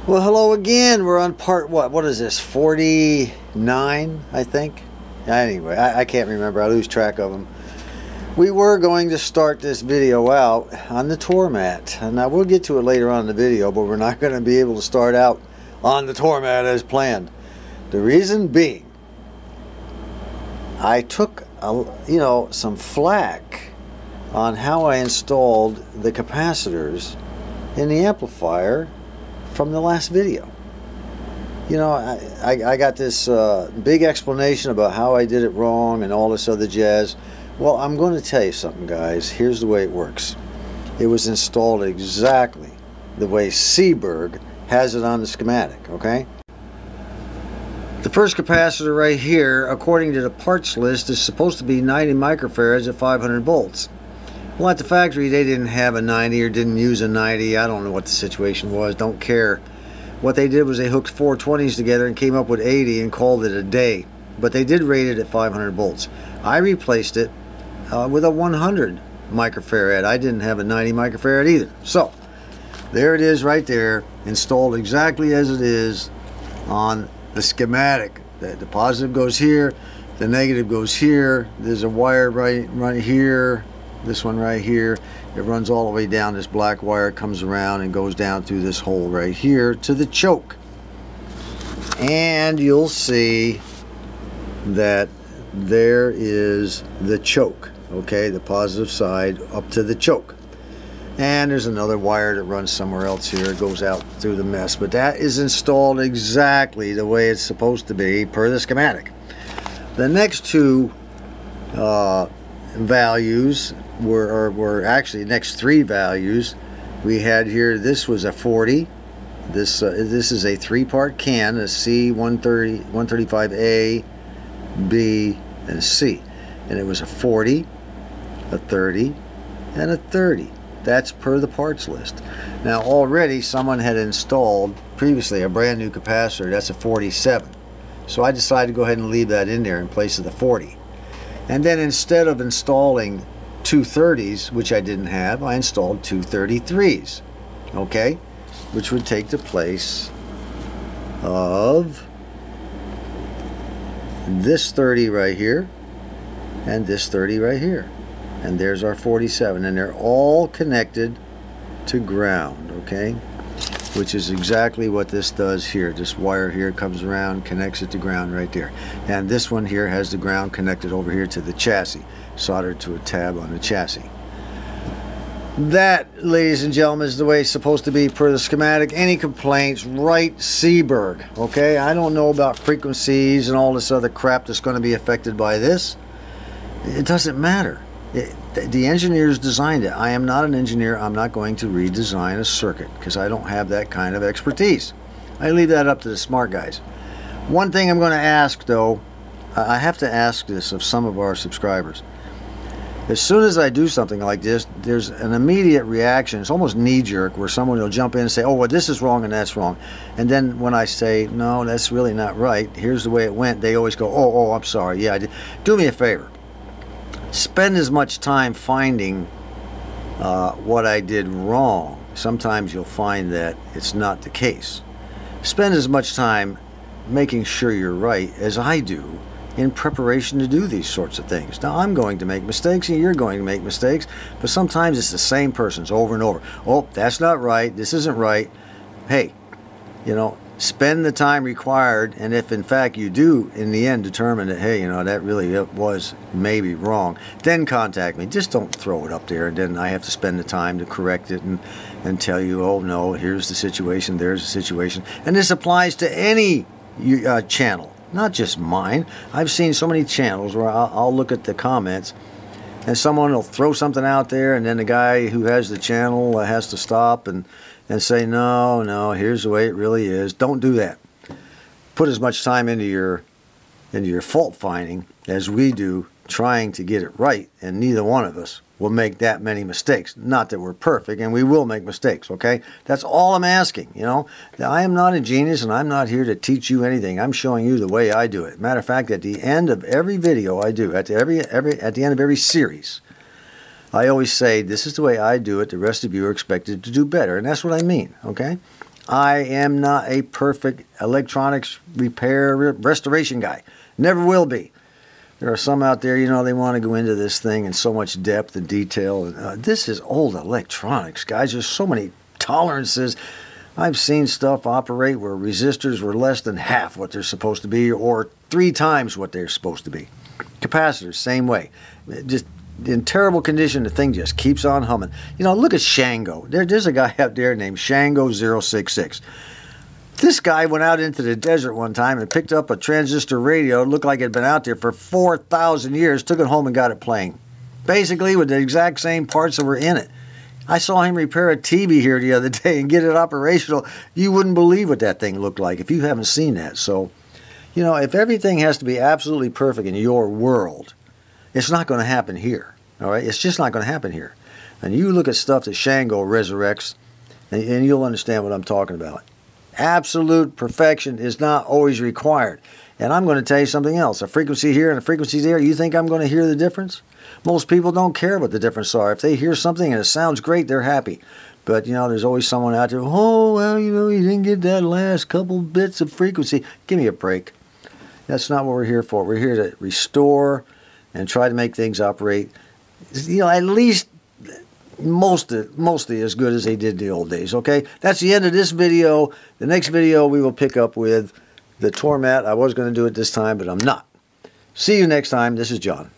Well, hello again. We're on part, what is this, 49, I think? Anyway, I can't remember. I lose track of them. We were going to start this video out on the tour mat. And now we'll get to it later on in the video, but we're not going to be able to start out on the tour mat as planned. The reason being, I took, some flack on how I installed the capacitors in the amplifier from the last video. I got this big explanation about how I did it wrong and all this other jazz. Well, I'm going to tell you something, guys. Here's the way it works. It was installed exactly the way Seeburg has it on the schematic, okay? The first capacitor right here, according to the parts list, is supposed to be 90 microfarads at 500 volts. Well, at the factory, they didn't have a 90 or didn't use a 90. I don't know what the situation was. Don't care. What they did was they hooked 420s together and came up with 80 and called it a day. But they did rate it at 500 volts. I replaced it with a 100 microfarad. I didn't have a 90 microfarad either. So, there it is right there, installed exactly as it is on the schematic. The positive goes here, the negative goes here. There's a wire right here. This one right here, it runs all the way down. This black wire comes around and goes down through this hole right here to the choke. And you'll see that there is the choke, okay, the positive side up to the choke. And there's another wire that runs somewhere else here. It goes out through the mess. But that is installed exactly the way it's supposed to be per the schematic. The next two values were actually next three values we had here. This was a 40. This is a three-part can, a C, 130, 135A, B, and C. And it was a 40, a 30, and a 30. That's per the parts list. Now already someone had installed previously a brand new capacitor. That's a 47. So I decided to go ahead and leave that in there in place of the 40. And then instead of installing two 30s, which I didn't have, I installed two 33s, okay, which would take the place of this 30 right here and this 30 right here. And there's our 47, and they're all connected to ground, okay, which is exactly what this does here. This wire here comes around, connects it to ground right there. And this one here has the ground connected over here to the chassis, soldered to a tab on the chassis. That, ladies and gentlemen, is the way it's supposed to be per the schematic. Any complaints, write Seeburg, okay? I don't know about frequencies and all this other crap that's going to be affected by this. It doesn't matter. The engineers designed it. I am not an engineer. I'm not going to redesign a circuit because I don't have that kind of expertise. I leave that up to the smart guys. One thing I'm going to ask, though, I have to ask this of some of our subscribers. As soon as I do something like this, there's an immediate reaction. It's almost knee-jerk where someone will jump in and say, oh, well, this is wrong and that's wrong. And then when I say, no, that's really not right, here's the way it went, they always go, oh, I'm sorry. Yeah, I did. Do me a favor. Spend as much time finding what I did wrong. Sometimes you'll find that it's not the case. Spend as much time making sure you're right as I do in preparation to do these sorts of things. Now, I'm going to make mistakes and you're going to make mistakes, but sometimes it's the same persons over and over. Oh, that's not right. This isn't right. Hey, spend the time required, and if in fact you do in the end determine that, hey, that really was maybe wrong, then contact me. Just don't throw it up there and then I have to spend the time to correct it and tell you, oh no, here's the situation, there's the situation. And this applies to any channel, not just mine. I've seen so many channels where I'll look at the comments and someone will throw something out there and then the guy who has the channel has to stop and say, no, here's the way it really is. Don't do that. Put as much time into your fault finding as we do trying to get it right, and neither one of us will make that many mistakes. Not that we're perfect, and we will make mistakes, okay? That's all I'm asking, I am not a genius, and I'm not here to teach you anything. I'm showing you the way I do it. Matter of fact, at the end of every video I do, at the end of every series, I always say, this is the way I do it. The rest of you are expected to do better. And that's what I mean, okay? I am not a perfect electronics repair restoration guy. Never will be. There are some out there, you know, they want to go into this thing in so much depth and detail. This is old electronics, guys. There's so many tolerances. I've seen stuff operate where resistors were less than half what they're supposed to be, or 3 times what they're supposed to be. Capacitors, same way. Just in terrible condition, the thing just keeps on humming. You know, look at Shango. There's a guy out there named Shango066. This guy went out into the desert one time and picked up a transistor radio. It looked like it had been out there for 4,000 years, took it home and got it playing. Basically with the exact same parts that were in it. I saw him repair a TV here the other day and get it operational. You wouldn't believe what that thing looked like if you haven't seen that. So, you know, if everything has to be absolutely perfect in your world, it's not going to happen here. All right? It's just not going to happen here. And you look at stuff that Shango resurrects, and you'll understand what I'm talking about. Absolute perfection is not always required. And I'm going to tell you something else. A frequency here and a frequency there, you think I'm going to hear the difference? Most people don't care what the difference are. If they hear something and it sounds great, they're happy. But, you know, there's always someone out there, oh, well, you know, you didn't get that last couple bits of frequency. Give me a break. That's not what we're here for. We're here to restore and try to make things operate, you know, at least mostly as good as they did in the old days, okay? That's the end of this video. The next video we will pick up with the Tormat. I was going to do it this time, but I'm not. See you next time. This is John.